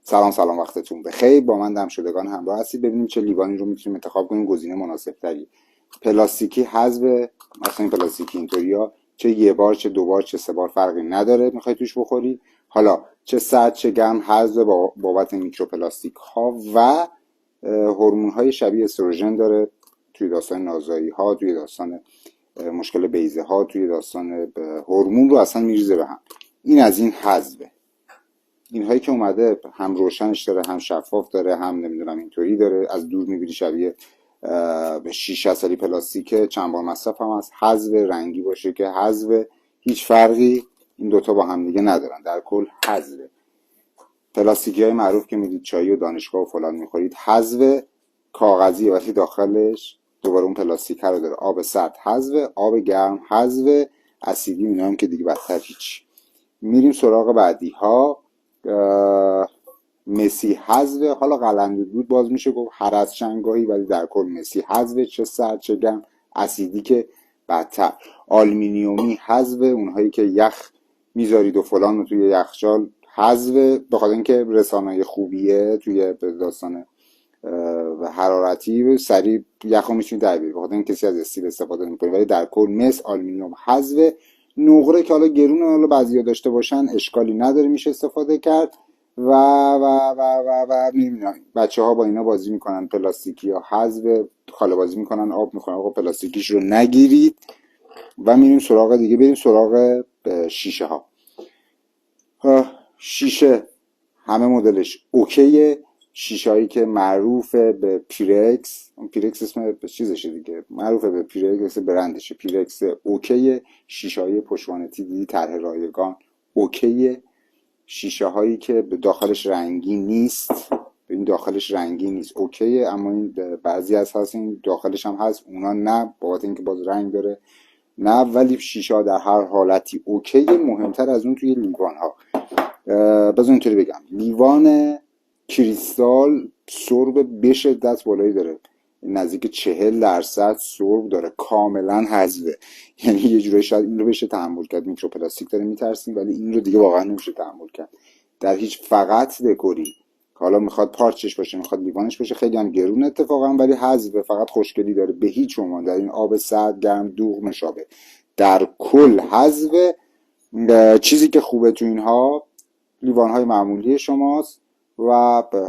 سلام وقتتون بخیر. با من دمشدگان همراه هستید. ببینیم چه لیوانی رو میتونیم انتخاب کنیم گزینه مناسب تری. پلاستیکی حذف، مثلا این پلاستیکی اینطوریا چه یه بار چه دو بار چه سه بار فرقی نداره میخوای توش بخوری. حالا چه سرد چه گرم حذف بابت میکروپلاستیک ها و هورمون های شبیه استروژن داره توی داستان نازایی ها، توی داستان مشکل بیضه ها، توی داستان هورمون رو اصلا میریزه به هم. این از این حذفه. اینهایی که اومده هم روشنش داره، هم شفاف داره، هم نمیدونم اینطوری داره، از دور میبینی شبیه به 6 سالی پلاستیک چند بار مصرف هم هست. حذف رنگی باشه که حذف، هیچ فرقی این دوتا با هم دیگه ندارن، در کل حذف. پلاستیکی های معروف که میدید چایی و دانشگاه و فلان میخورید حذف کاغذی، ولی داخلش دوباره اون پلاستیک رو داره. آب سرد حذف، آب گرم حذف، اسیدی اینا هم که دیگه بدتر هیچ. میریم سراغ بعدی ها. مسی حذف، حالا قلمدود بود باز میشه گفت هر از چنگاهی، ولی در کل مسی حذف، چه سرد چه گرم. اسیدی که بدتر. آلومینیومی حذف، اونهایی که یخ میذارید و فلان رو توی یخچال حذف، به خاطر اینکه رسانه‌ای خوبیه توی داستان حرارتی سریع یخو میتونید در بیارید، به خاطر اینکه کسی از استیل استفاده نمی‌کنه. ولی در کل مس آلومینیوم حذف. نقره که حالا گرونه، حالا بعضیا داشته باشن اشکالی نداره، میشه استفاده کرد و میبینن بچه‌ها با اینا بازی میکنن. پلاستیکی ها حذف، خاله بازی میکنن، آب میخورن. آقا پلاستیکیش رو نگیرید. و میریم سراغ دیگه، بریم سراغ شیشه ها. شیشه همه مدلش اوکیه. شیشه هایی که معروف به پیرکس، پیرکس اسم چیزشه دیگه، معروف به پیرکس برندشه، پیرکس اوکیه. شیشه های پشوانتی دیدی طرح رایگان اوکیه. شیشه هایی که داخلش رنگی نیست، این داخلش رنگی نیست اوکیه، اما این بعضی از هست این داخلش هم هست، اونا نه، بابت اینکه باز رنگ داره نه. ولی شیشه ها در هر حالتی اوکیه. مهمتر از اون توی لیوان ها، بذار اینطوری بگم، لیوان کریستال سرب به شدت بالایی داره، نزدیک 40% سرب داره، کاملا حذفه. یعنی یه جورایی شاید این رو بشه تحمل کرد، میکروپلاستیک داره میترسیم، ولی این رو دیگه واقعا نمیشه تحمل کرد در هیچ. فقط دکوری، حالا میخواد پارچش باشه میخواد لیوانش باشه، خیلی هم گرون اتفاقا، ولی حذفه، فقط خوشگلی داره، به هیچ عنوان در این آب سرد گرم دوغ نشابه، در کل حذفه. چیزی که خوبه تو اینها لیوان‌های معمولی شماست و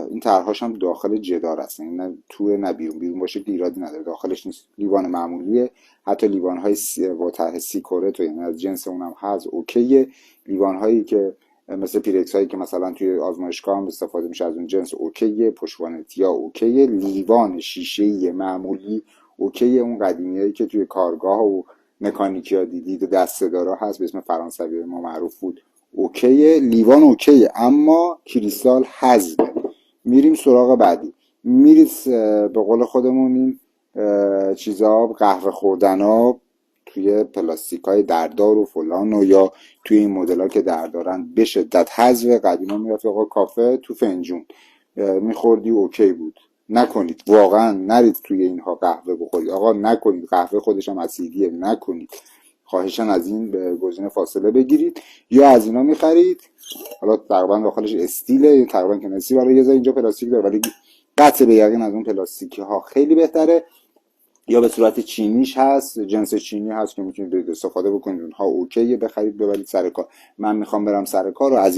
این طرح‌هاش هم داخل جدار هستن، نه تو نه بیرون باشه که ایرادی نداره، داخلش نیست، لیوان معمولیه. حتی لیوان‌های با طرح سیکوره تو یعنی از جنس اونم هست اوکیه. لیوان‌هایی که مثل پیرکس هایی که مثلا توی آزمایشگاه هم استفاده میشه از اون جنس اوکیه. پشوانتی‌ها اوکیه. لیوان شیشه‌ای معمولی اوکیه. اون قدیمیایی که توی کارگاه و مکانیکیا دیدید و دسته‌دارا هست به اسم فرانسوی ما معروف بود اوکیه. لیوان اوکیه، اما کریستال حذفه. میریم سراغ بعدی. میرید به قول خودمون این چیزا، قهوه خوردن ها توی پلاستیک های دردار و فلان و یا توی این مدل ها که دردارن به شدت حذف. قدیما میرفت آقا کافه تو فنجون میخوردی اوکی بود. نکنید، واقعا نرید توی اینها قهوه بخورید. آقا نکنید، قهوه خودش هم اسیدیه، نکنید. خواهشاً از این به گزینه فاصله بگیرید. یا از اینا میخرید، حالا تقریبا داخلش استیله، تقریبا که نسی، برای یه ذره اینجا پلاستیک داره، ولی قطع به یقین از اون پلاستیکی ها خیلی بهتره. یا به صورت چینیش هست، جنس چینی هست که میتونید استفاده بکنید، اونها اوکیه، بخرید ببرید سر کار. من میخوام برم سر کار و از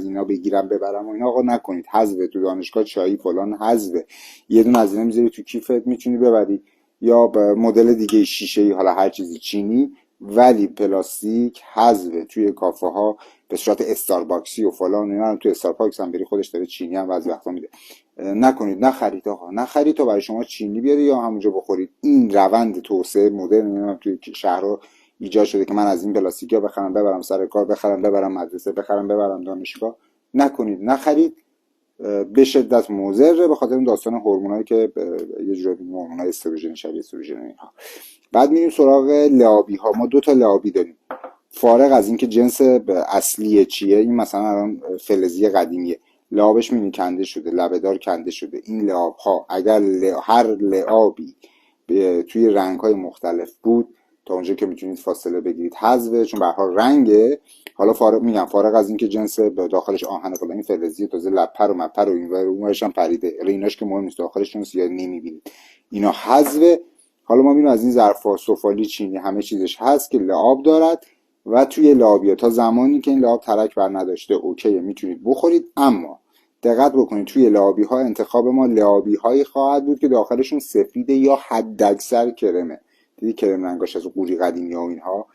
اینا بگیرم ببرم و اینا، آقا نکنید. حذف. تو دانشگاه چایی فلان حذف، یه دونه از اینا میذاری تو کیفت میتونی ببری. یا به مدل دیگه شیشه‌ای، حالا هر چیزی چینی ولی پلاستیک حذف. توی کافه ها به صورت استارباکسی و فلان اینا، تو استارباکس هم بری خودش داره چینی هم بعضی وقتا میده. نکنید، نخرید آقا، نخرید تا برای شما چینی بیاری یا همونجا بخورید. این روند توسعه مدرن توی شهرها ایجاد شده که من از این پلاستیکا بخرم ببرم سر کار، بخرم ببرم مدرسه، بخرم ببرم دانشگاه. نکنید، نخرید. به شدت مضره، به خاطر اون داستان هورمونایی که یه جوری هورمونای استروژن، شبیه استروژن اینها. بعد میریم سراغ لعابی ها. ما 2 تا لعابی داریم، فارغ از اینکه جنس اصلی چیه. این مثلا الان فلزی قدیمیه، لعابش میبینی کنده شده، لبه‌دار کنده شده. این لعاب ها اگر هر لعابی توی رنگ های مختلف بود تا اونجا که میتونید فاصله بگیرید حذفه، چون به هر حال رنگه. حالا فارغ از اینکه جنس به داخلش آهن فلانی فلزی تازه لپه رو مپه رو این ور اونورش هم پریده، ایناش که مهم نیست، داخلشون سیاه نمیبینید، اینا حذفه. حالا ما میبینیم از این ظرفا سفالی، چینی، همه چیزش هست که لعاب دارد و توی لعابیه تا زمانی که این لعاب ترک بر نداشته اوکیه، میتونید بخورید. اما دقت بکنید توی لعابی ها انتخاب ما لعابی هایی خواهد بود که داخلشون سفیده یا حداکثر کرمه. دیدی کرم رنگاش از قوری قدیمی ها و اینها.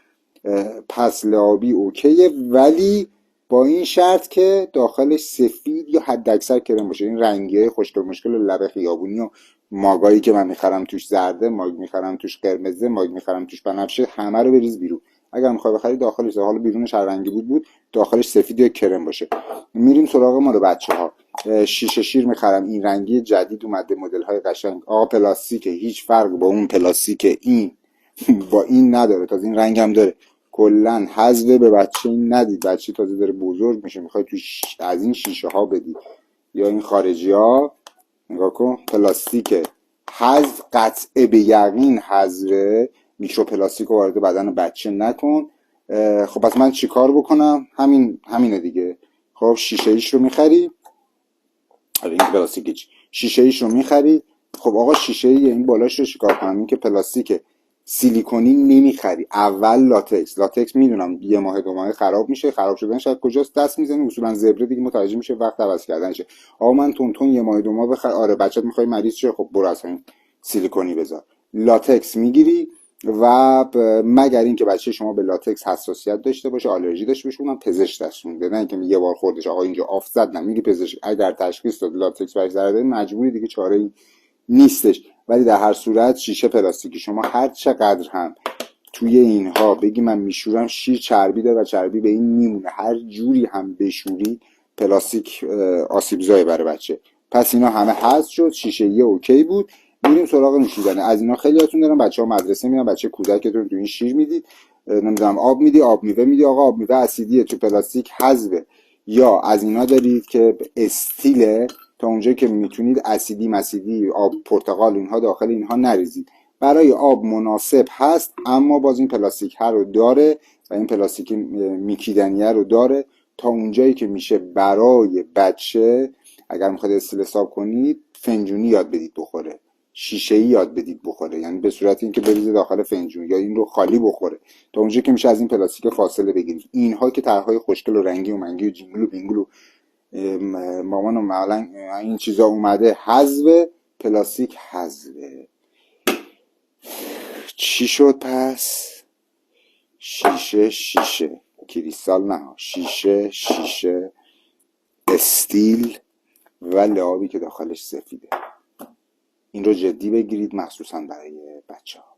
پس لعابی اوکیه، ولی با این شرط که داخلش سفید یا حداکثر کرم باشه. این رنگی های خوشگل مشکل لب خیابونی و ماگایی که من میخرم توش زرده، ماگ میخرم توش قرمزه، ماگ میخرم توش بنفشه، همه رو بریز بیرون. اگر میخوای بخری داخلش، حالا بیرونش هر رنگی بود داخلش سفید یا کرم باشه. میریم سراغ ما رو بچه‌ها. شیشه شیر میخرم، این رنگی جدید اومده، مدل های قشنگ. آقا پلاستیکه، هیچ فرق با اون پلاستیک این با این نداره، تازه این رنگ هم داره. کلا حذف به بچه این ندید، بچه تازه داره بزرگ میشه، میخوای تو از این شیشه ها بدی یا این خارجی ها. نگاه کن، پلاستیکه، حذف قطعه به یقین حذفه. میکروپلاستیک رو وارد بدن بچه نکن. خب پس من چیکار بکنم؟ همینه دیگه. خب شیشه ایش رو میخری، این پلاستیکی، شیشه ایش رو میخری. خب آقا شیشه ای این بالاش رو چیکار کنم؟ این که پلاستیکه، سیلیکونی نمیخری. اول لاتکس میدونم یه ماه دو ماه خراب میشه، خراب شدن شاید کجاست دست میزنی، اصولا زبره دیگه متوجه میشه وقت عوض کردنشه. آقا من تون یه ماه دو ماه بخر، آره بچت میخوای مریض شه، خب برو اصلا سیلیکونی بذار. لاتکس میگیری و مگر اینکه بچه شما به لاتکس حساسیت داشته باشه، آلرژی داشته باشه، اونم پزشک دست میده، نه اینکه یه بار خوردش آقا اینجا آف زد، نه میری پزشک. اگر تشخیص داد لاتکس برش ضرر داره مجبوری دیگه، چاره ای نیستش. ولی در هر صورت شیشه پلاستیکی شما هر چقدر هم توی اینها بگی من میشورم، شیر چربی داره و چربی به این میمونه، هر جوری هم بشوری پلاستیک آسیبزای برای بچه. پس اینا همه حذف شد، شیشه یه اوکی بود. میریم سراغ نوشیدنی. از اینا خیلیاتون دارن بچه‌ها مدرسه میرن، بچه کودکتون تو این شیر میدید، نمیدونم آب میدی، آب میوه میدی، آقا آب میوه اسیدیه تو پلاستیک حذفه. یا از اینا دارید که استیله، تا اونجایی که میتونید اسیدی مسیدی آب پرتقال اینها داخل اینها نریزید. برای آب مناسب هست، اما باز این پلاستیک ها رو داره و این پلاستیک میکیدنیه رو داره. تا اونجایی که میشه برای بچه اگر میخواد استیل حساب کنید فنجونی یاد بدید بخوره، شیشه‌ای یاد بدید بخوره، یعنی به صورت اینکه بریزه داخل فنجون یا این رو خالی بخوره. تا اونجایی که میشه از این پلاستیک فاصله بگیرید. اینها که طرحهای خوشگل و رنگی و منگی و جینگل و بینگل و مامان و معلن این چیزا اومده، حذف پلاستیک حذفه. چی شد پس؟ شیشه کریستال نه، شیشه استیل و لعابی که داخلش سفیده. این رو جدی بگیرید، مخصوصا برای بچه ها.